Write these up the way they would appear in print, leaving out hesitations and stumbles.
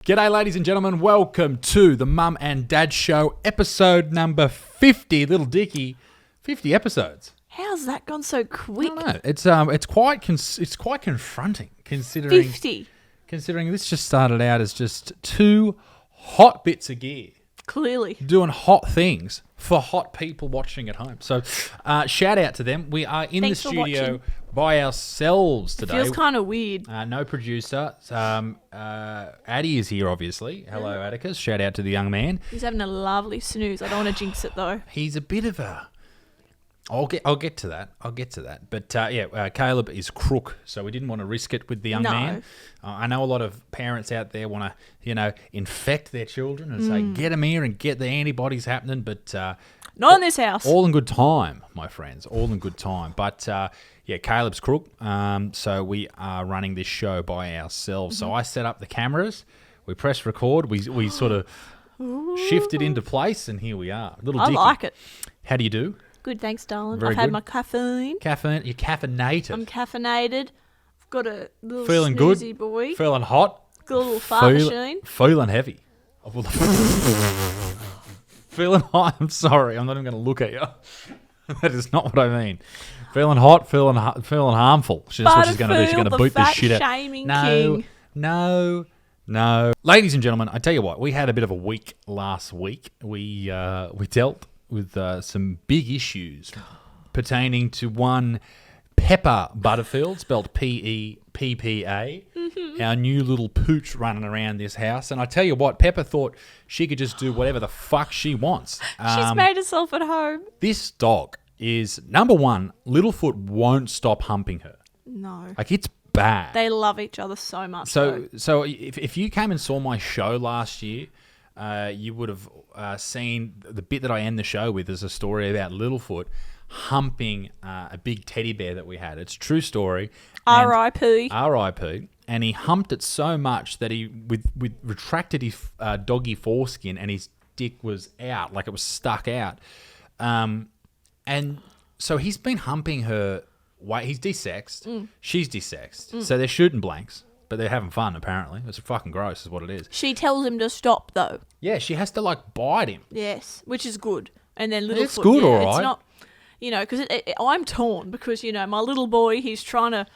G'day, ladies and gentlemen. Welcome to the Mum and Dad Show, episode number 50. Little Dicky, 50 episodes. How's that gone so quick? I don't know. It's quite confronting considering 50. Considering this just started out as just two hot bits of gear Clearly. doing hot things for hot people watching at home. So, shout out to them. We are in Thanks the for studio watching. by ourselves today. Feels kind of weird. No producer. Addy is here, obviously. Hello, Atticus. Shout out to the young man. He's having a lovely snooze. I don't want to jinx it though. He's a bit of a... I'll get to that. But Caleb is crook, so we didn't want to risk it with the young man. I know a lot of parents out there want to, infect their children and say, get them here and get the antibodies happening. But Not in this house. all in good time, my friends. All in good time. But Caleb's crook. So we are running this show by ourselves. So I set up the cameras. We press record. We sort of shifted into place, and here we are. Little I Dicky. like it. How do you do? Good, thanks, darling. Very I've had good. my caffeine. Caffeine. You're caffeinated. I'm caffeinated. I've got a little Feeling good? snoozy boy. Feeling hot. Got a little fart machine. Feeling heavy. Feeling hot. I'm sorry. I'm not even going to look at you. That is not what I mean. Feeling hot. Feeling harmful. That's what she's going to do. She's going to boot this shit out. Shaming No. king. No. Ladies and gentlemen, I tell you what. We had a bit of a week last week. We dealt with some big issues pertaining to one Pepper Butterfield, spelled P-E-P-P-A, our new little pooch running around this house. And I tell you what, Pepper thought she could just do whatever the fuck she wants. She's made herself at home. This dog is, number one, Littlefoot won't stop humping her. No. Like, it's bad. They love each other so much. though. So if you came and saw my show last year, you would have seen the bit that I end the show with is a story about Littlefoot humping a big teddy bear that we had. It's a true story. R.I.P. R.I.P. And he humped it so much that he retracted his doggy foreskin and his dick was out, like it was stuck out. And so he's been humping her. He's desexed. She's desexed. So they're shooting blanks. But they're having fun, apparently. It's fucking gross is what it is. She tells him to stop, though. Yeah, she has to, bite him. Yes, which is good. And then Littlefoot, It's good, all right. It's not, because I'm torn because, my little boy, he's trying to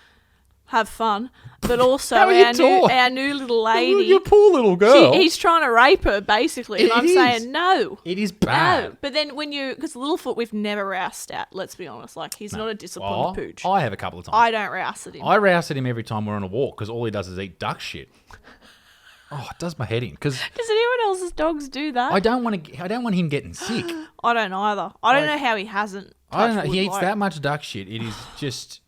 have fun, but also How are you torn? our new little lady. You poor little girl. He's trying to rape her, basically, and I'm saying no. It is bad. No, but then because Littlefoot, we've never roused at, let's be honest. He's not a disciplined pooch. I have a couple of times. I don't rouse at him. I rouse at him every time we're on a walk because all he does is eat duck shit. Oh, it does my head in. Because Does anyone else's dogs do that? I don't want him getting sick. I don't either. I don't know how he hasn't. I don't know. touch He wood, eats that much duck shit. It is just...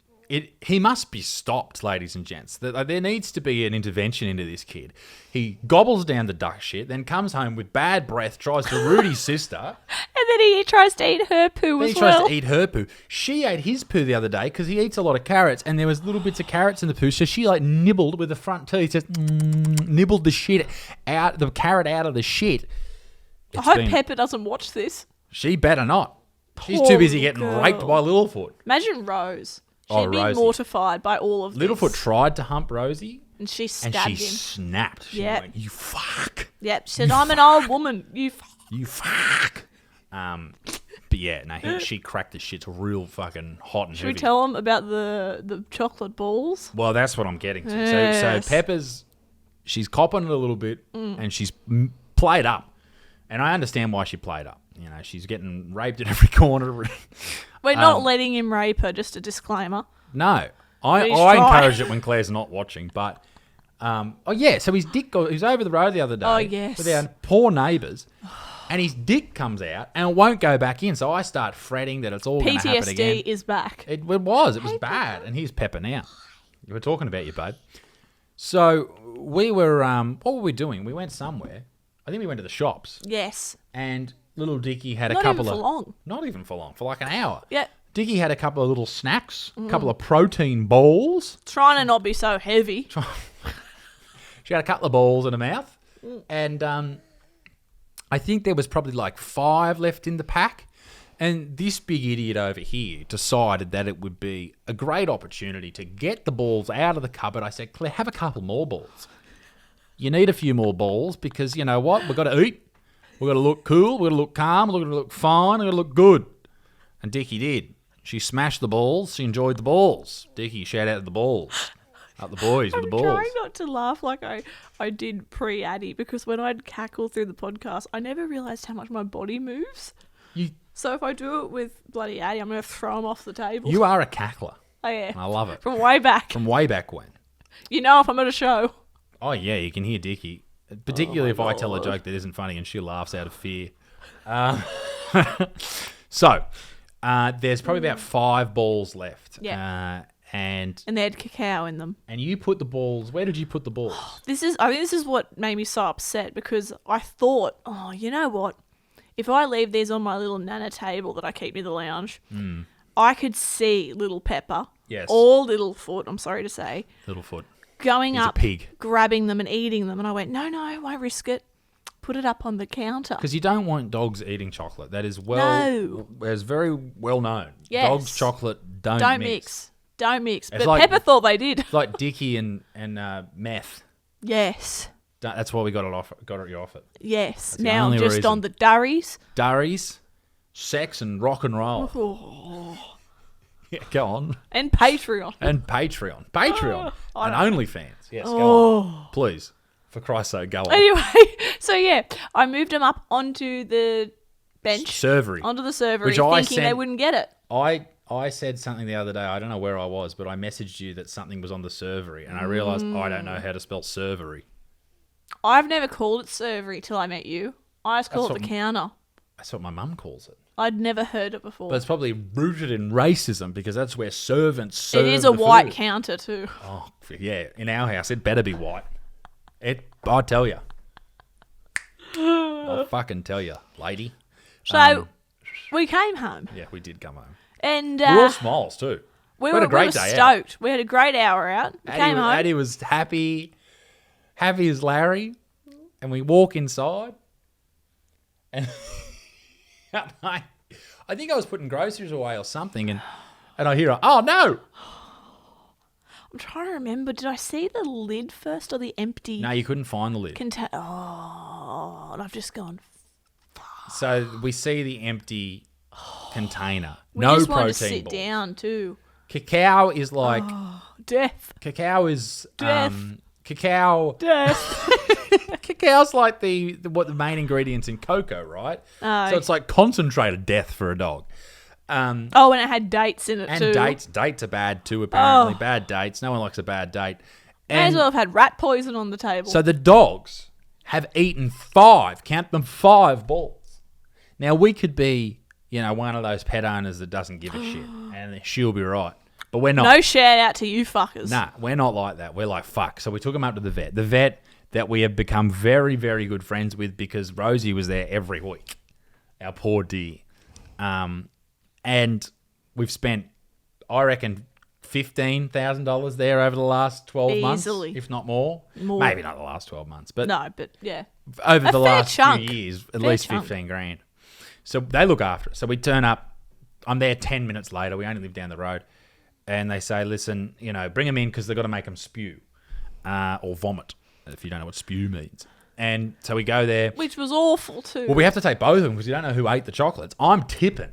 He must be stopped, ladies and gents. There needs to be an intervention into this kid. He gobbles down the duck shit, then comes home with bad breath, tries to root his sister. And then he tries to eat her poo Then as he tries well. to eat her poo. She ate his poo the other day because he eats a lot of carrots, and there was little bits of carrots in the poo. So she nibbled with the front teeth, just nibbled the shit out, the carrot out of the shit. I hope Pepper doesn't watch this. She better not. She's Poor too busy getting girl. raped by Littlefoot. Imagine Rose. She'd be Rosie. mortified by all of this. Littlefoot tried to hump Rosie, And she and stabbed she him. snapped. She Yep. went, "You fuck." Yep. She said, I'm an old woman. You You fuck. But yeah, no, she cracked the shit real fucking hot and Should we heavy. tell them about the chocolate balls? Well, that's what I'm getting to. Yes. So Pepper's, she's copping it a little bit, and she's played up. And I understand why she played up. She's getting raped at every corner. We're not letting him rape her, just a disclaimer. No, But I he's trying. encourage it when Claire's not watching. But so his dick he was over the road the other day. Oh, yes. With our poor neighbours, and his dick comes out and it won't go back in. So I start fretting that it's all going to happen again. PTSD is back. It was bad, and here's Pepper now. We're talking about you, babe. So we were what were we doing? We went somewhere. I think we went to the shops, Yes. and little Dickie had a Not couple even for long. Not even for long, for like an hour. Yeah. Dickie had a couple of little snacks, a couple of protein balls. Trying to not be so heavy. She had a couple of balls in her mouth. And I think there was probably 5 left in the pack. And this big idiot over here decided that it would be a great opportunity to get the balls out of the cupboard. I said, Claire, have a couple more balls. you need a few more balls because you know what? We've got to eat. We've got to look cool. We've got to look calm. We've got to look fine. We've got to look good. And Dickie did. She smashed the balls. She enjoyed the balls. Dickie, shout out to the balls. Up the boys with the balls. I'm trying not to laugh like I did pre-Addy because when I'd cackle through the podcast, I never realised how much my body moves. So if I do it with bloody Addy, I'm going to throw him off the table. You are a cackler. I am. I love it. From way back. From way back when. You know if I'm at a show. Oh, yeah, you can hear Dickie. Particularly if I tell a joke that isn't funny and she laughs out of fear. So, there's probably about 5 balls left. Yeah. And they had cacao in them. And you put the balls... Where did you put the balls? I think this is what made me so upset because I thought, oh, you know what? If I leave these on my little nana table that I keep near the lounge, I could see little Pepper, or Littlefoot, I'm sorry to say, Littlefoot, going He's up, a pig. grabbing them and eating them. And I went, no, why risk it? Put it up on the counter. Because you don't want dogs eating chocolate. That is very well known. Yes. Dogs' chocolate don't mix. Don't mix. It's But like- Pepper thought they did. It's like Dickie and meth. Yes. That's why we got you off it. Yes. That's the Now only just reason. on the durries. Durries, sex and rock and roll. Oh. Yeah, go on. And Patreon. And Patreon. Patreon. I And OnlyFans. Yes, go on. Please. For Christ's sake, go on. Anyway, so yeah, I moved them up onto the bench. Servery. Onto the servery, Which I thinking they sent- wouldn't get it. I said something the other day. I don't know where I was, but I messaged you that something was on the servery, and I realised I don't know how to spell servery. I've never called it servery till I met you. I just call That's it the counter. That's what my mum calls it. I'd never heard it before. But it's probably rooted in racism because that's where servants serve It is a the white food. counter too. Oh, yeah. In our house, it better be white. I tell you. I'll fucking tell you, lady. So we came home. Yeah, we did come home. And We're all smiles too. we had a great were day stoked. out. We had a great hour out. We came home. Addie was happy as Larry, and we walk inside, and I think I was putting groceries away or something, and I hear, oh no! I'm trying to remember. Did I see the lid first or the empty? No, you couldn't find the lid. And I've just gone. So we see the empty container. We no just protein wanted to sit balls. down too. Cacao is like Death. cacao is Death. Cacao. Death. Cacao's like what the main ingredients in cocoa, right? Oh. So it's like concentrated death for a dog. And it had dates in it And too. dates are bad too. Apparently, Oh. bad dates. No one likes a bad date. May as well have had rat poison on the table. So the dogs have eaten 5. Count them, 5 balls. Now we could be, one of those pet owners that doesn't give a shit, and she'll be right. But we're not. No shout out to you fuckers. Nah, we're not like that. We're like, fuck. So we took him up to the vet. The vet that we have become very, very good friends with because Rosie was there every week. Our poor dear. And we've spent, I reckon, $15,000 there over the last 12 months, Easily. if not more. Maybe not the last 12 months, but No, but yeah. over A the fair last chunk. few years, at Fair least chunk. 15 grand. So they look after it. So we turn up. I'm there 10 minutes later. We only live down the road. And they say, listen, bring them in because they've got to make them spew or vomit, if you don't know what spew means. And so we go there. Which was awful too. Well, we have to take both of them because you don't know who ate the chocolates. I'm tipping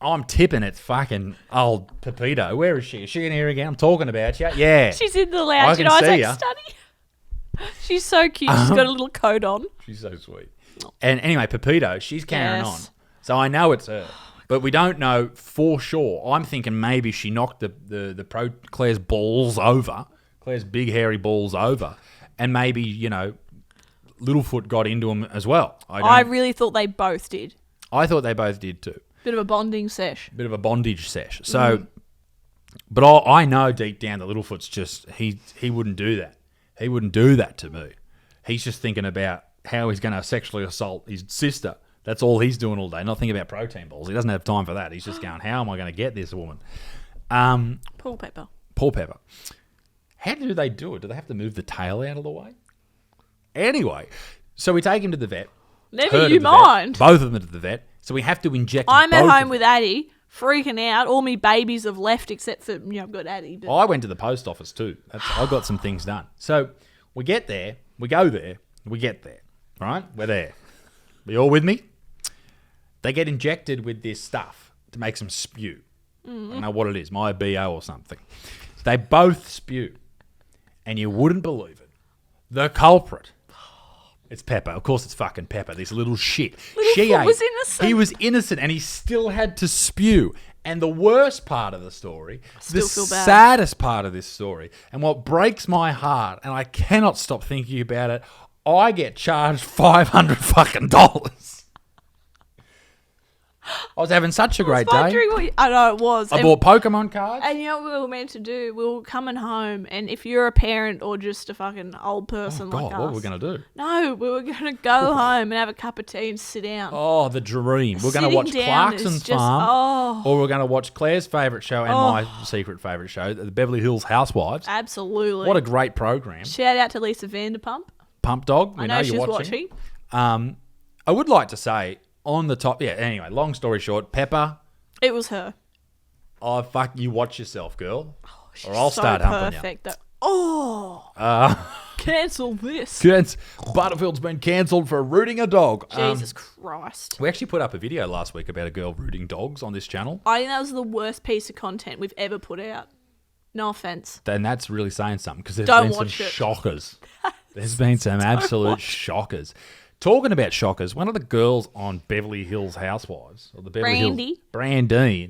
at fucking old Pepito. Where is she? Is she in here again? I'm talking about you. Yeah. She's in the lounge I and can see Isaac ya. study. She's so cute. She's got a little coat on. She's so sweet. And anyway, Pepito, she's carrying Yes. on. So I know it's her. But we don't know for sure. I'm thinking maybe she knocked Claire's balls over. Claire's big hairy balls over. And maybe, Littlefoot got into them as well. I really thought they both did. I thought they both did too. Bit of a bonding sesh. Bit of a bondage sesh. So, but I know deep down that Littlefoot's just, he wouldn't do that. He wouldn't do that to me. He's just thinking about how he's going to sexually assault his sister. That's all he's doing all day. Not thinking about protein balls. He doesn't have time for that. He's just going, how am I going to get this woman? Poor Pepper. Poor Pepper. How do they do it? Do they have to move the tail out of the way? Anyway, so we take him to the vet. Never Her to you the mind. Vet, both of them to the vet. So we have to inject I'm at both home of with Addie, freaking out. All me babies have left except for, I've got Addie. But I went to the post office too. I got some things done. So we get there We go there. We get there. All right? We're there. Are you all with me? They get injected with this stuff to make them spew. I don't know what it is, my BO or something. They both spew. And you wouldn't believe it. The culprit. It's Pepper. Of course it's fucking Pepper, this little shit. Was innocent. He was innocent and he still had to spew. And the worst part of the story, the saddest part of this story, and what breaks my heart, and I cannot stop thinking about it, I get charged $500 fucking dollars. I was having such a great day. I know it was. I bought Pokemon cards. And you know what we were meant to do? We were coming home, and if you're a parent or just a fucking old person like us... what were we going to do? No, we were going to go home and have a cup of tea and sit down. Oh, the dream. We're going to watch Clarkson's Farm, or we're going to watch Claire's favourite show and my secret favourite show, the Beverly Hills Housewives. Absolutely. What a great program. Shout out to Lisa Vanderpump. Pump Dog. I know you're she's watching. I would like to say... On the top, anyway, long story short, Pepper. It was her. Oh, fuck, you watch yourself, girl. She's or I'll start humping you. Cancel this. Butterfield's been cancelled for rooting a dog. Jesus Christ. We actually put up a video last week about a girl rooting dogs on this channel. I think that was the worst piece of content we've ever put out. No offence. And that's really saying something because there's been some shockers. There's been some absolute shockers. Talking about shockers, one of the girls on Beverly Hills Housewives, or the Beverly Hills... Brandy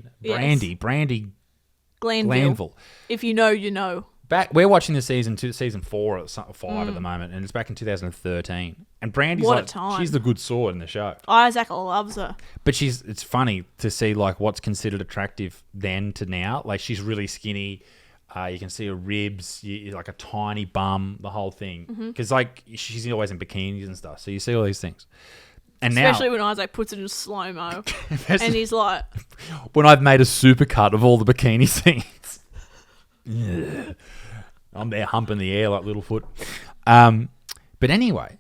Glanville. If you know, you know. We're watching the season 4 or 5 at the moment, and it's back in 2013. And Brandy's what a time. She's the good sword in the show. Isaac loves her. But it's funny to see like what's considered attractive then to now. Like she's really skinny. You can see her ribs, like a tiny bum, the whole thing. Because like she's always in bikinis and stuff, so you see all these things. And especially when Isaac puts it in slow-mo, and he's like... When I've made a supercut of all the bikini scenes. I'm there humping the air like Littlefoot. But anyway,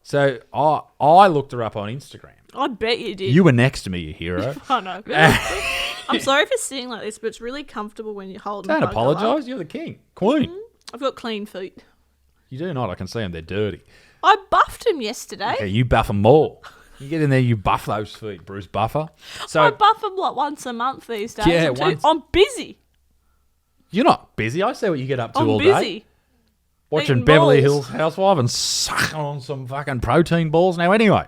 so I looked her up on Instagram. I bet you did. You were next to me, you hero. I know. I'm sorry for sitting like this, but it's really comfortable when you're holding. Don't apologise. You're the king. Queen. I've got clean feet. You do not. I can see them. They're dirty. I buffed them yesterday. Okay, you buff them more. You get in there, you buff those feet, Bruce Buffer. So I buff them like once a month these days. Yeah, I'm busy. You're not busy. I see what you get up to all day. I'm busy. Watching Beverly Hills Housewives and sucking on some fucking protein balls. Now, anyway,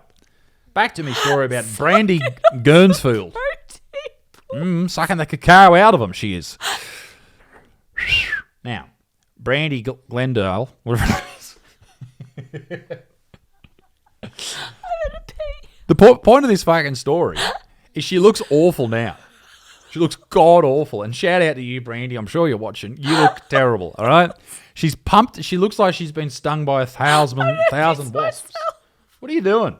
back to me story about Brandy Guernsfield. Sucking the cacao out of them, she is. Now, Brandy Glendale, whatever it is. The point of this fucking story is she looks awful now. She looks god awful. And shout out to you, Brandy. I'm sure you're watching. You look terrible, all right? She's pumped. She looks like she's been stung by 1,000 wasps. What are you doing?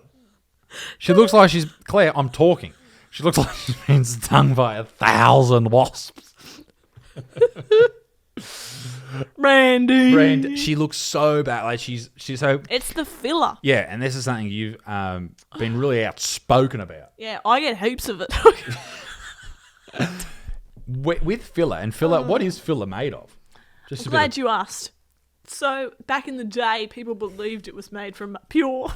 She looks like she's... Claire, I'm talking. She looks like she's been stung by 1,000 wasps. Brandy. She looks so bad. Like she's so... It's the filler. Yeah, and this is something you've been really outspoken about. Yeah, I get heaps of it. With filler. And filler, what is filler made of? I'm glad you asked. So, back in the day, people believed it was made from pure...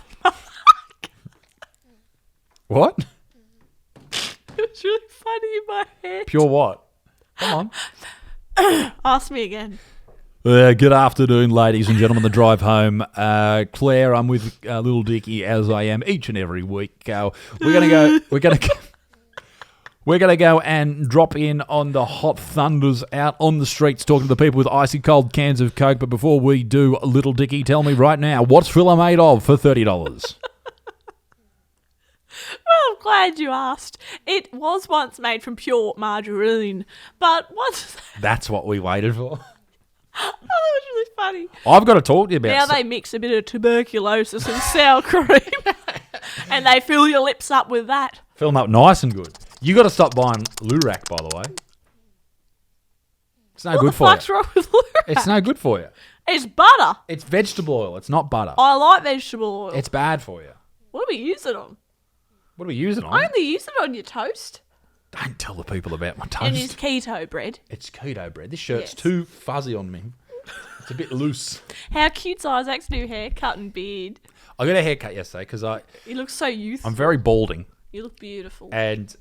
What? It was really funny in my head. Pure what? Come on. Ask me again. Good afternoon, ladies and gentlemen. The drive home. Claire, I'm with Little Dickie as I am each and every week. We're gonna go and drop in on the hot thunders out on the streets, talking to the people with icy cold cans of Coke. But before we do, Little Dickie, tell me right now, what's filler made of for $30? Well, I'm glad you asked. It was once made from pure margarine, but once... That's what we waited for. Oh, that was really funny. I've got to talk to you about... Now they mix a bit of tuberculosis and sour cream, and they fill your lips up with that. Fill them up nice and good. You got to stop buying Lurac, by the way. It's no good for you. What the fuck's wrong with Lurac? It's no good for you. It's butter. It's vegetable oil. It's not butter. I like vegetable oil. It's bad for you. What do we use it on? What do we use it on? I only use it on your toast. Don't tell the people about my toast. And it's keto bread. It's keto bread. This shirt's too fuzzy on me. It's a bit loose. How cute's Isaac's new haircut and beard? I got a haircut yesterday because You look so youthful. I'm very balding. You look beautiful. And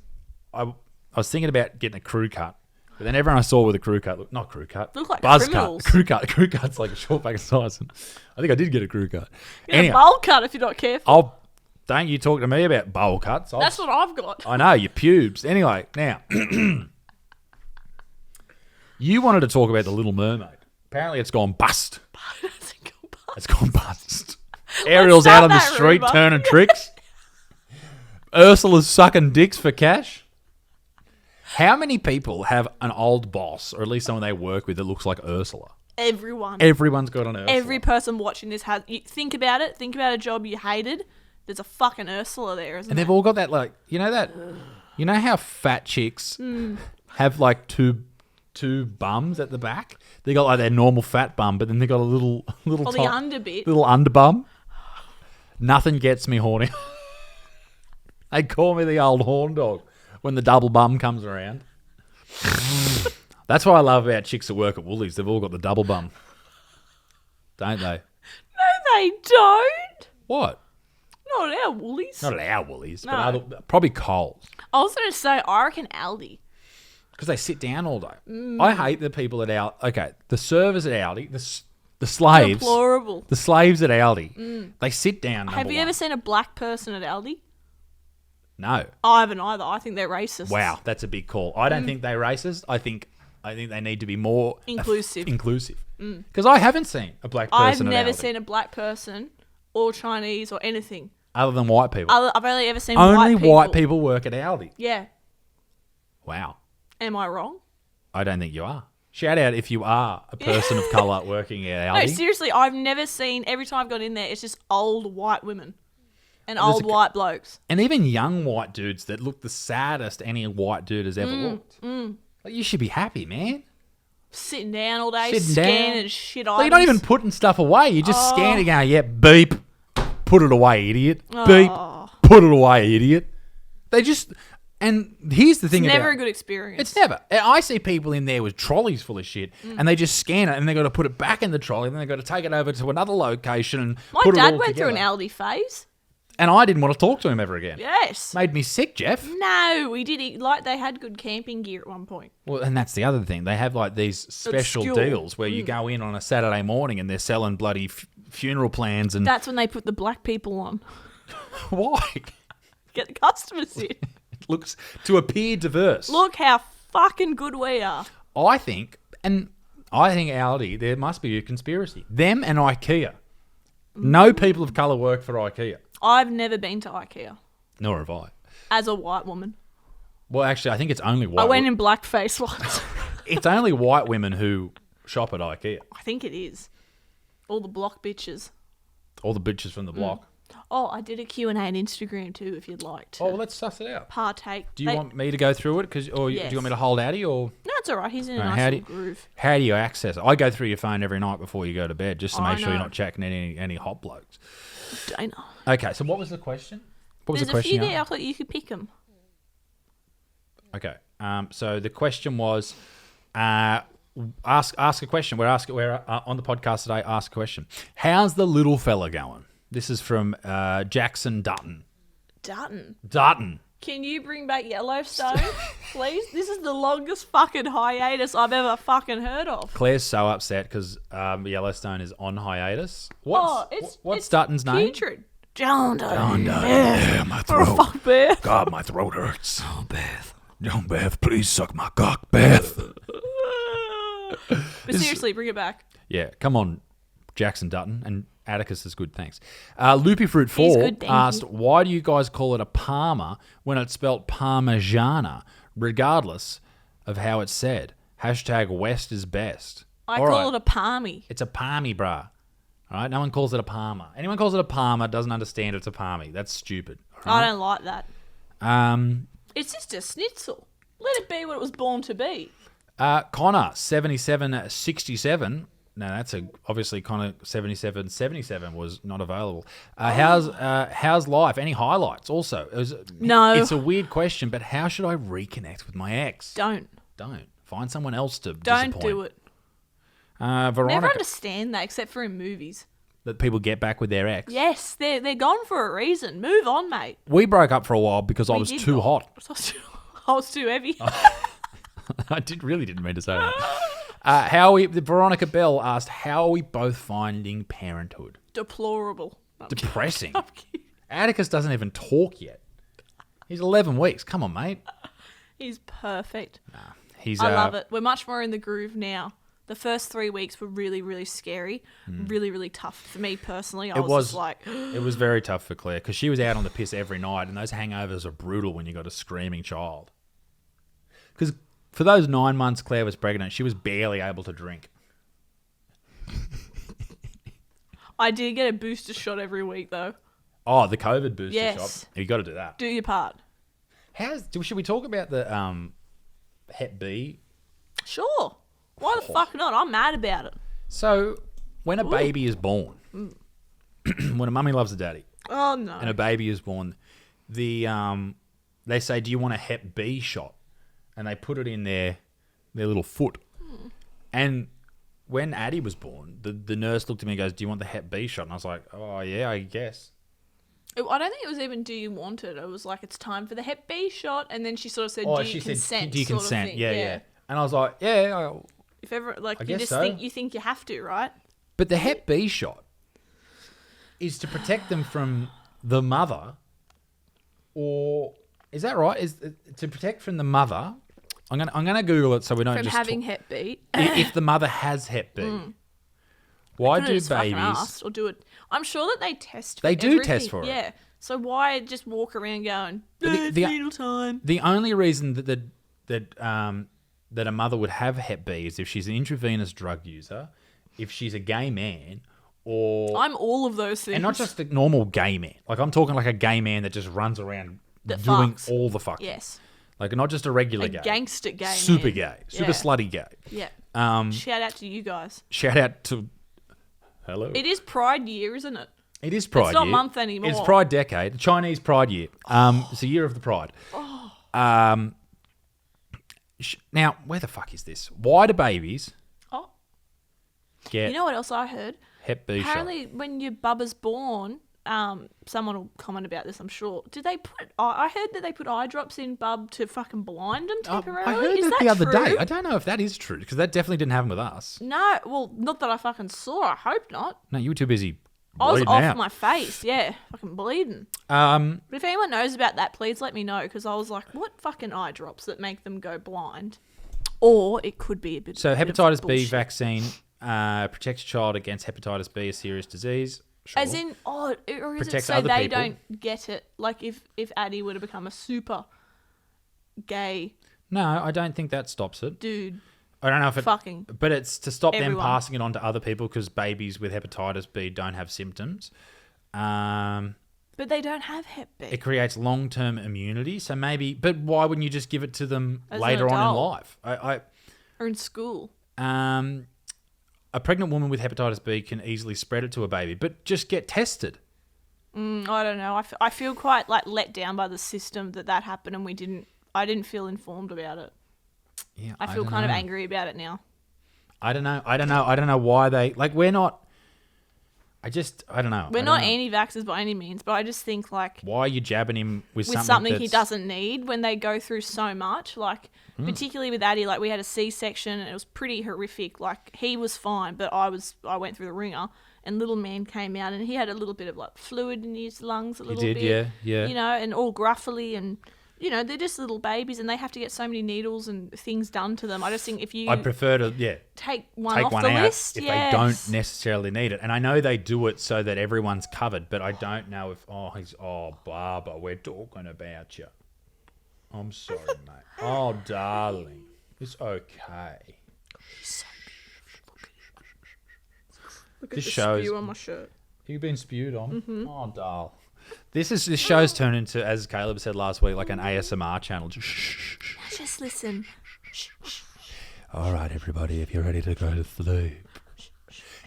I was thinking about getting a crew cut. But then everyone I saw with a crew cut, not crew cut, Look like buzz criminals. cut. A crew cut's like a short back size. I think I did get a crew cut. Get a bowl cut if you're not careful. Don't you talk to me about bowl cuts. That's what I've got. I know, your pubes. Anyway, now, you wanted to talk about The Little Mermaid. Apparently it's gone bust. It's gone bust. Ariel's out on the street turning tricks. Ursula's sucking dicks for cash. How many people have an old boss, or at least someone they work with, that looks like Ursula? Everyone. Everyone's got an Ursula. Every person watching this has. Think about it. Think about a job you hated. There's a fucking Ursula there, isn't And there? they've all got that, like, you know how fat chicks have like two bums at the back? They got like their normal fat bum, but then they got a little Or the underbit. little underbum. Nothing gets me horny. They call me the old horn dog when the double bum comes around. That's what I love about chicks that work at Woolies. They've all got the double bum. Don't they? No, they don't. What? Not at our Woolies. Not at our Woolies, No. but probably Coles. I was going to say, I reckon Aldi. Because they sit down all day. I hate the people at Aldi. Okay, the servers at Aldi, the slaves. Deplorable. The slaves at Aldi, they sit down. Have you ever seen a black person at Aldi? No. I haven't either. I think they're racist. Wow, that's a big call. I don't think they're racist. I think they need to be more Inclusive. Because I haven't seen a black person I've at never Aldi, seen a black person or Chinese or anything. other than white people. I've only ever seen Only white people. white people work at Aldi. Yeah. Wow. Am I wrong? I don't think you are. Shout out if you are a person of colour working at Aldi. No, seriously, I've never seen, every time I've gone in there, it's just old white women and There's old a- white blokes. And even young white dudes that look the saddest any white dude has ever looked. Like, you should be happy, man. Sitting down all day, Sitting down. scanning shit items. Like, you're not even putting stuff away. You just scan it going, yeah, beep, put it away, idiot. Beep, put it away, idiot. They just... And here's the thing It's about never a good experience. It's never. I see people in there with trolleys full of shit, and they just scan it, and they got to put it back in the trolley, and then they got to take it over to another location and My put it dad all went together. through an Aldi phase. And I didn't want to talk to him ever again. Yes. Made me sick, Jeff. No, we did it. Like, they had good camping gear at one point. Well, and that's the other thing. They have like these special Obscure. deals where you go in on a Saturday morning and they're selling bloody funeral plans and That's when they put the black people on. why? Get the customers in. It looks to appear diverse. Look how fucking good we are. I think Aldi, there must be a conspiracy. Them and IKEA. No people of colour work for IKEA. I've never been to IKEA Nor have I. as a white woman. Well, actually, I think it's only white. I went in blackface once. It's only white women who shop at IKEA. I think it is. All the block bitches. All the bitches from the block. Oh, I did a Q&A on Instagram too, if you'd like to Oh, well, let's suss it out. partake. Do you want me to go through it? Do you Yes. want me to hold Addy or? No, it's all right. He's in a No, nice how little do groove. How do you access it? I go through your phone every night before you go to bed just to I make sure you're know. not checking any hot blokes. Dana. Okay, so what was the question? What was There's the a question? few you there. I asked? thought you could pick them. Okay, so the question was, ask a question. We're on the podcast today. Ask a question. How's the little fella going? This is from Jackson Dutton. Dutton. Can you bring back Yellowstone, please? This is the longest fucking hiatus I've ever fucking heard of. Claire's so upset because Yellowstone is on hiatus. What's it's Dutton's name? putrid. John Dutton. Yeah, my Oh, fuck, Beth. God, my throat hurts. Oh, Beth. Young Beth, please suck my cock, Beth. But seriously, bring it back. Yeah, come on, Jackson Dutton. And Atticus is good, thanks. Loopy Fruit 4 good, thank asked, you. why do you guys call it a Parma when it's spelt Parmigiana, regardless of how it's said? Hashtag West is best. I All call right, it a palmy. It's a Parmy, brah. All right, no one calls it a Parma. Anyone calls it a Parma doesn't understand it's a Parmy. That's stupid. all I right? don't like that. It's just a schnitzel. Let it be what it was born to be. Connor 7767. No, obviously Connor 7777 was not available. How's life? Any highlights? Also, No. It's a weird question, but how should I reconnect with my ex? Don't Find someone else to Don't disappoint. do it. Never Veronica, understand that except for in movies. that people get back with their ex. Yes, they're gone for a reason. Move on, mate. We broke up for a while because I was did too not. hot. I was too heavy. I really didn't mean to say that. Veronica Bell asked, how are we both finding parenthood? Deplorable. Depressing. I'm kidding. Atticus doesn't even talk yet. He's 11 weeks. Come on, mate. He's perfect. He's. I love it. We're much more in the groove now. The first 3 weeks were really, really scary. Really, really tough for me personally. I was just like... It was very tough for Claire because she was out on the piss every night, and those hangovers are brutal when you got a screaming child. Because for those 9 months Claire was pregnant, she was barely able to drink. I did get a booster shot every week, though. Oh, the COVID booster Yes. shot. You got to do that. Do your part. Should we talk about the Hep B? Sure. Why the fuck not? I'm mad about it. So, when a baby is born, when a mummy loves a daddy, Oh, no. and a baby is born, they say, do you want a Hep B shot? And they put it in their little foot. And when Addie was born, the nurse looked at me and goes, do you want the Hep B shot? And I was like, oh, yeah, I guess. I don't think it was even do you want it. It was like, it's time for the Hep B shot. And then she sort of said, Oh, do you she consent? said, do you sort of consent? thing. Yeah. And I was like, yeah. If ever, like, I you guess just so. think you have to, right? But the Hep B shot is to protect them from the mother, or is that right? Is to protect from the mother? I'm gonna Google it so we don't From just having Hep B. if the mother has Hep B. Why Could've do just fucking babies? asked or do it? I'm sure that they test. They for do everything. test for it. Yeah. So why just walk around going, the- it's the- needle time? The only reason that a mother would have Hep B is if she's an intravenous drug user, if she's a gay man, or I'm all of those things. and not just a normal gay man. Like I'm talking like a gay man that just runs around That doing fucks. all the fucking. Yes. Like not just a regular A gay. gangster gay. Super man. gay. Super Yeah. slutty gay. Yeah. Shout out to you guys. Shout out to hello. It is Pride Year, isn't it? It is Pride It's not Year. month anymore. It's Pride Decade. The Chinese Pride Year. It's a year of the Pride. Now, where the fuck is this? Why do babies Oh, get you know what else I heard? Hep B shot? Apparently, when your bubba's born, someone will comment about this, I'm sure. Did they put? I heard that they put eye drops in bub to fucking blind them temporarily. I heard is that the other true? day. I don't know if that is true because that definitely didn't happen with us. No, well, not that I fucking saw. I hope not. No, you were too busy I was bleeding off out. my face. Yeah, fucking bleeding. But if anyone knows about that, please let me know because I was like, what fucking eye drops that make them go blind? Or it could be a bit. So bit of hepatitis B bullshit. vaccine protects child against hepatitis B, a serious disease. Sure. As in, or is it Protects so other they people. don't get it? Like if Addie were to become a super gay No, I don't think that stops it. dude, I don't know if it, fucking but it's to stop them everyone. passing it on to other people because babies with hepatitis B don't have symptoms. but they don't have Hep B. It creates long-term immunity. So maybe, but why wouldn't you just give it to them As an later on in adult. life? Or in school. A pregnant woman with hepatitis B can easily spread it to a baby, but just get tested. I don't know. I feel quite like let down by the system that happened and I didn't feel informed about it. Yeah, I feel don't kind know. of angry about it now. I don't know why they like. We're not. I don't know. We're I not don't know. anti-vaxxers by any means, but I just think like Why are you jabbing him with with something he doesn't need when they go through so much, like particularly with Addie, like we had a C-section and it was pretty horrific. Like he was fine, but I went through the ringer and little man came out and he had a little bit of like fluid in his lungs a little did, bit. yeah. You know, and all gruffly and you know, they're just little babies and they have to get so many needles and things done to them. I just think if you I prefer to take one take off one the out list, if yes. they don't necessarily need it. And I know they do it so that everyone's covered, but I don't know if Barbara, we're talking about you. I'm sorry, mate. Oh, darling, it's okay. Look at This the shows- spew on my shirt. You've been spewed on. Mm-hmm. Oh, doll. This show's turned into, as Caleb said last week, like an ASMR channel. Just listen. All right, everybody, if you're ready to go to sleep.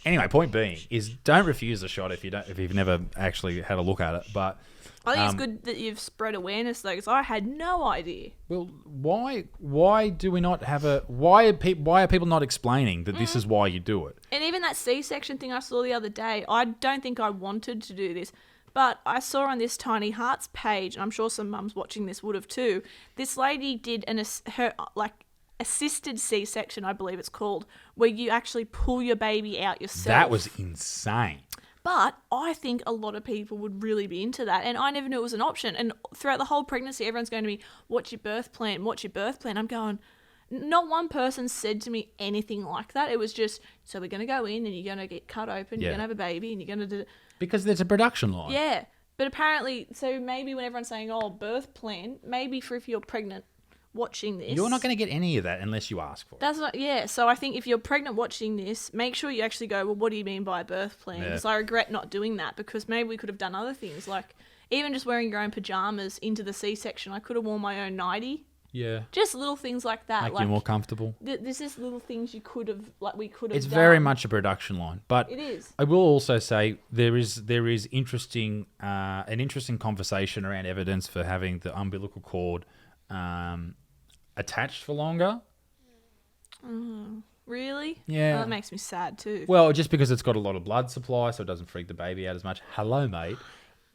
Anyway, point being is don't refuse the shot if you've never actually had a look at it. But I think it's good that you've spread awareness though, because I had no idea. well, why do we not have a why are people not explaining that this is why you do it? And even that C-section thing I saw the other day, I don't think I wanted to do this, but I saw on this Tiny Hearts page, and I'm sure some mums watching this would have too. This lady did her assisted C-section, I believe it's called, where you actually pull your baby out yourself. That was insane. But I think a lot of people would really be into that, and I never knew it was an option. And throughout the whole pregnancy, everyone's going to be, what's your birth plan? What's your birth plan? I'm going, not one person said to me anything like that. It was just, so we're going to go in and you're going to get cut open, you're going to have a baby, and you're going to do... Because there's a production line. Yeah. But apparently, so maybe when everyone's saying, oh, birth plan, maybe for if you're pregnant watching this... You're not going to get any of that unless you ask for it. That's not... Yeah, so I think if you're pregnant watching this, make sure you actually go, well, what do you mean by a birth plan? Because I regret not doing that, because maybe we could have done other things, like even just wearing your own pajamas into the C-section. I could have worn my own nightie. Yeah. Just little things like that. Make like, you more comfortable. There's just little things you could have, we could have It's done. very much a production line, but it is. I will also say there is interesting an interesting conversation around evidence for having the umbilical cord attached for longer. Really? Yeah. Oh, that makes me sad too. Well, just because it's got a lot of blood supply, so it doesn't freak the baby out as much. Hello, mate.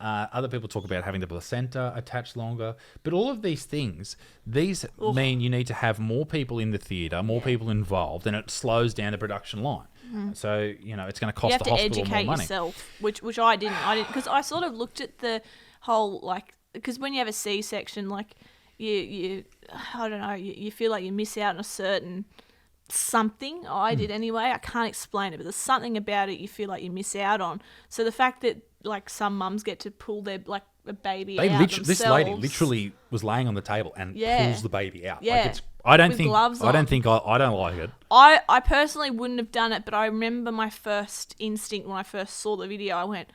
Other people talk about having the placenta attached longer. But all of these things, mean you need to have more people in the theatre, more people involved, and it slows down the production line. So, it's going to cost the hospital more money. You have to educate yourself, which I didn't. Because I sort of looked at the whole, because when you have a C-section, you I don't know, you feel like you miss out on a certain something. I did anyway. I can't explain it, but there's something about it you feel like you miss out on. So the fact that some mums get to pull their a baby out themselves. This lady literally was laying on the table and pulls the baby out. Yeah. I don't gloves on. I don't like it. I personally wouldn't have done it, but I remember my first instinct when I first saw the video. I went,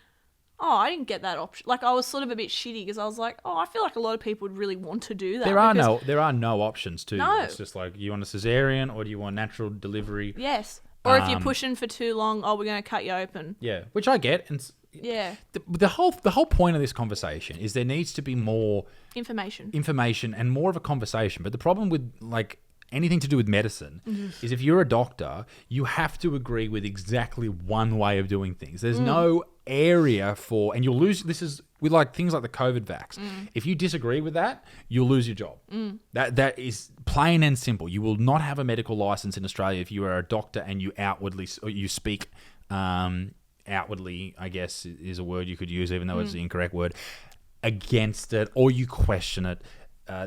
oh, I didn't get that option. I was sort of a bit shitty because I was like, oh, I feel like a lot of people would really want to do that. There are no options too. No. It's just you want a cesarean or do you want natural delivery? Yes. Or if you're pushing for too long, we're going to cut you open. Yeah, which I get. And yeah. The whole point of this conversation is there needs to be more information and more of a conversation. But the problem with anything to do with medicine is if you're a doctor, you have to agree with exactly one way of doing things. There's no area for, and you'll lose. This is with things like the COVID vax. If you disagree with that, you'll lose your job. That is plain and simple. You will not have a medical license in Australia if you are a doctor and you you speak outwardly, I guess is a word you could use, even though it's the incorrect word, against it, or you question it.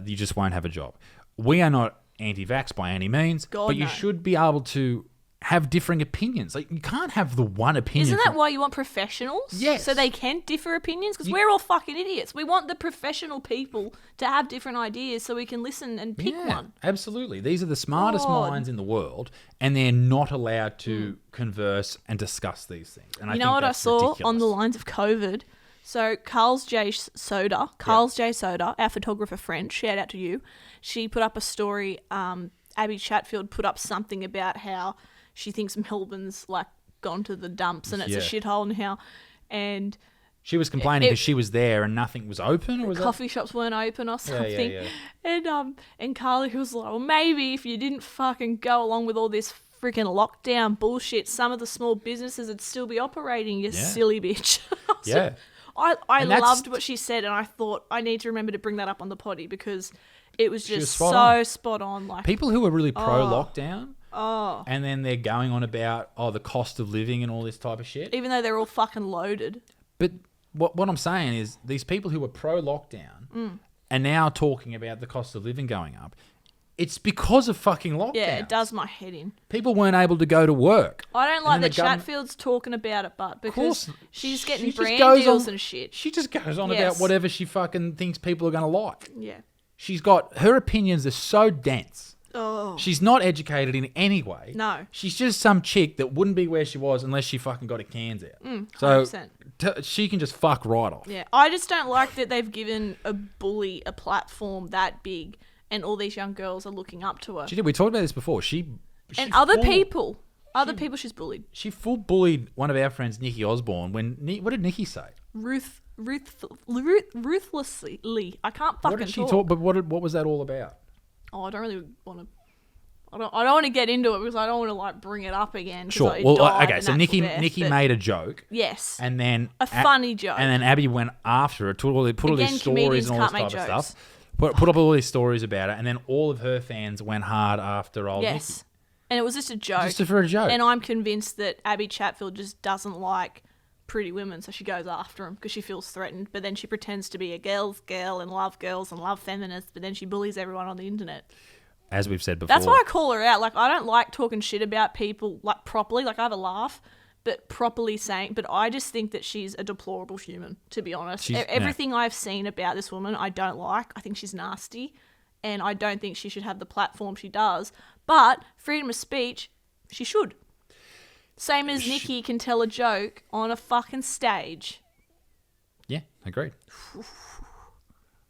You just won't have a job. We are not anti-vax by any means, but you should be able to have differing opinions. You can't have the one opinion. Isn't that why you want professionals? Yes. So they can differ opinions? Because we're all fucking idiots. We want the professional people to have different ideas so we can listen and pick one. Absolutely. These are the smartest minds in the world, and they're not allowed to converse and discuss these things. And you know what I saw on the lines of COVID? So Carl's J Soda, our photographer friend, shout out to you. She put up a story. Abby Chatfield put up something about how she thinks Melbourne's gone to the dumps and it's a shithole and she was complaining because she was there and nothing was open, or was coffee shops weren't open or something. And Carly was like, well, maybe if you didn't fucking go along with all this freaking lockdown bullshit, some of the small businesses would still be operating, you silly bitch. I loved what she said, and I thought I need to remember to bring that up on the potty because it was just spot on. People who are really pro-lockdown, and then they're going on about the cost of living and all this type of shit. Even though they're all fucking loaded. But what I'm saying is these people who are pro-lockdown are now talking about the cost of living going up. It's because of fucking lockdown. Yeah, it does my head in. People weren't able to go to work. I don't like that Chatfield's talking about it, but because she's getting brand deals and shit. She just goes on about whatever she fucking thinks people are going to like. Yeah. Her opinions are so dense. Oh. She's not educated in any way. No. She's just some chick that wouldn't be where she was unless she fucking got her cans out. 100%. So she can just fuck right off. Yeah. I just don't like that they've given a bully a platform that big and all these young girls are looking up to her. We talked about this before. And other people. Other people she's bullied. She full bullied one of our friends, Nikki Osborne. What did Nikki say? Ruthlessly. I can't fucking What did she talk. talk? But what was that all about? Oh, I don't really want to. I don't want to get into it because I don't want to like bring it up again. 'Cause, Sure. like, it Well, died okay. a So natural Nikki death, made a joke. yes, And then a funny joke. And then Abby went after her, put all Again, these stories comedians and all this can't type make of jokes. stuff. Put up all these stories about it, and then all of her fans went hard after old yes, Nikki. and it was just a joke. Just for a joke. And I'm convinced that Abby Chatfield just doesn't like pretty women, so she goes after them because she feels threatened. But then she pretends to be a girls' girl and love girls and love feminists. But then she bullies everyone on the internet. As we've said before. That's why I call her out. Like, I don't like talking shit about people, like, properly. Like, I have a laugh, but properly saying... But I just think that she's a deplorable human, to be honest. Everything I've seen about this woman, I don't like. I think she's nasty, and I don't think she should have the platform she does. But freedom of speech, she should. Same as Nikki can tell a joke on a fucking stage. Yeah, agreed.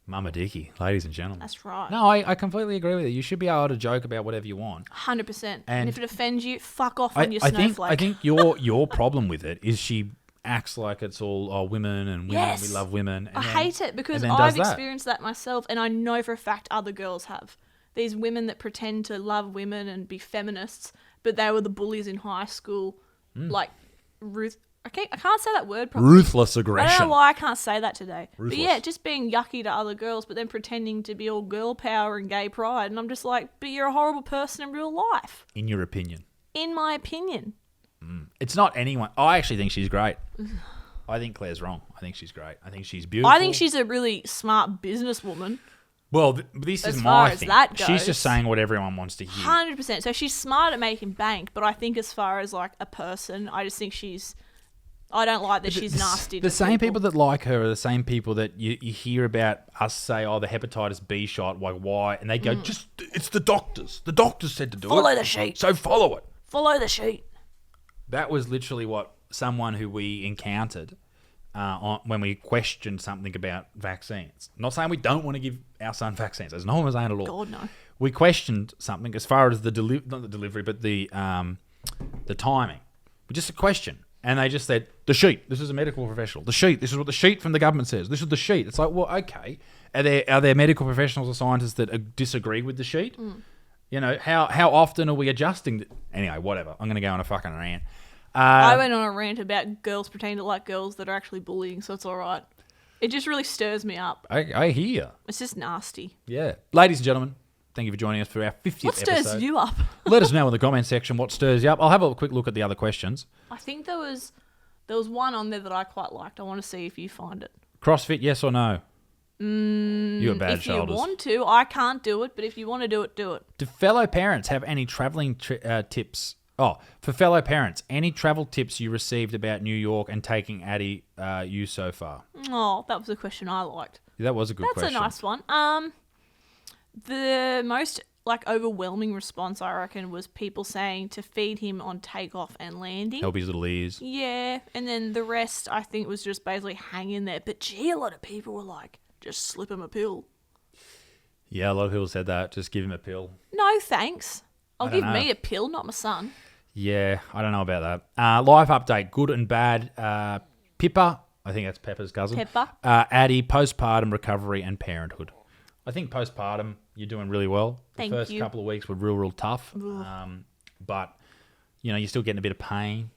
Mama Dicky, ladies and gentlemen. That's right. No, I completely agree with you. You should be able to joke about whatever you want. 100%. And And if it offends you, fuck off on your snowflake. I think your problem with it is she acts like it's all women and women. Yes. We love women. And I hate it because and then I've does that. experienced that myself, and I know for a fact other girls have. These women that pretend to love women and be feminists, but they were the bullies in high school. Like I can't say that word properly. Ruthless aggression. I don't know why I can't say that today. Ruthless. But yeah, just being yucky to other girls, but then pretending to be all girl power and gay pride. And I'm just like, but you're a horrible person in real life. In your opinion. In my opinion. It's not anyone. I actually think she's great. I think Claire's wrong. I think she's great. I think she's beautiful. I think she's a really smart businesswoman. Well, this As is far my as thing. that She's goes. just saying what everyone wants to hear. 100%. So she's smart at making bank, but I think as far as like a person, I just think I don't like that she's nasty to The same people that like her are the same people that you hear about us say, oh, the hepatitis B shot, like why? And they go, it's the doctors. The doctors said to do it. Follow the sheet. So follow it. Follow the sheet. That was literally what someone who we encountered when we questioned something about vaccines. Not saying we don't want to give our son vaccines. There's no one saying at all. God, no. We questioned something as far as the not the delivery, but the timing. Just a question. And they just said, the sheet. This is a medical professional. The sheet. This is what the sheet from the government says. This is the sheet. It's like, well, okay. Are there medical professionals or scientists that disagree with the sheet? You know, how often are we adjusting? Anyway, whatever. I'm going to go on a fucking rant. I went on a rant about girls pretending to like girls that are actually bullying, so it's all right. It just really stirs me up. I hear. It's just nasty. Yeah. Ladies and gentlemen, thank you for joining us for our 50th What stirs episode. you up? Let us know in the comment section what stirs you up. I'll have a quick look at the other questions. I think there was one on there that I quite liked. I want to see if you find it. CrossFit, yes or no? You have bad If shoulders. you want to, I can't do it, but if you want to do it, do it. Do fellow parents have any traveling tips? Oh, for fellow parents, any travel tips you received about New York and taking Addie you so far? Oh, that was a question I liked. That was a good question. That's a nice one. The most like overwhelming response I reckon was people saying to feed him on takeoff and landing. Help his little ears. Yeah, and then the rest I think was just basically hang in there. But gee, a lot of people were like, just slip him a pill. Yeah, a lot of people said that. Just give him a pill. No thanks. I'll don't give know. me a pill, not my son. Yeah, I don't know about that. Life update, good and bad. Pippa, I think that's Peppa's cousin. Peppa. Addie, postpartum recovery and parenthood. I think postpartum, you're doing really well. Thank the first you. couple of weeks were real tough. But, you know, you're still getting a bit of pain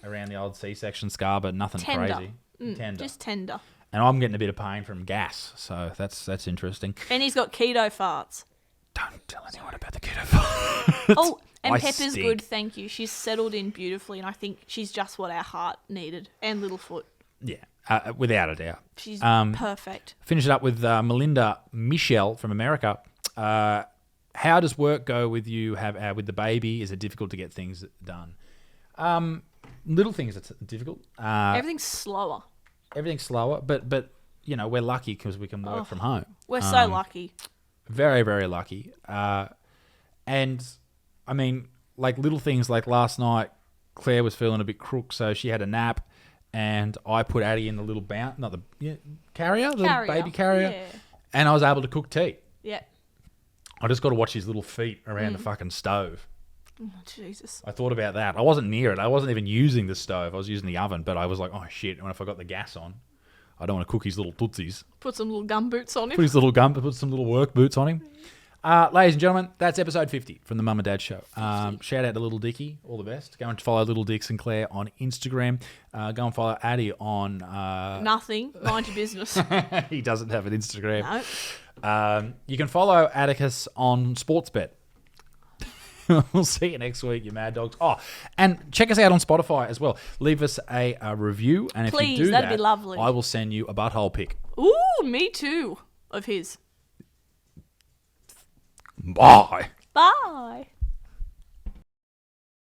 around the old C-section scar, but nothing Tender. crazy. Tender. Just tender. And I'm getting a bit of pain from gas, so that's interesting. And he's got keto farts. Don't tell anyone about the keto farts. Oh, and I Peppa's stink. good, thank you. She's settled in beautifully, and I think she's just what our heart needed. And Littlefoot. Yeah, without a doubt. She's perfect. Finish it up with Melinda Michelle from America. How does work go with you? With the baby? Is it difficult to get things done? Little things are difficult. Everything's slower. Everything's slower, but you know we're lucky because we can work from home. We're so lucky. Very, very lucky. And I mean, like little things like last night, Claire was feeling a bit crook, so she had a nap, and I put Addie in the little carrier, the baby carrier, Yeah. and I was able to cook tea. Yeah. I just got to watch his little feet around the fucking stove. Oh, Jesus. I thought about that. I wasn't near it. I wasn't even using the stove. I was using the oven, but I was like, oh, shit. When if I got the gas on, I don't want to cook his little tootsies. Put some little gum boots on him. Put some little work boots on him. Ladies and gentlemen, that's episode 50 from the Mum and Dad Show. Shout out to Little Dicky. All the best. Go and follow Little Dick Sinclair on Instagram. Go and follow Addy on... Nothing. Mind your business. He doesn't have an Instagram. No. You can follow Atticus on Sportsbet. We'll see you next week, you mad dogs. Oh, and check us out on Spotify as well. Leave us a review, and Please, if you do that'd that, be lovely. I will send you a butthole pic. Ooh, me too. Of his. Bye. Bye.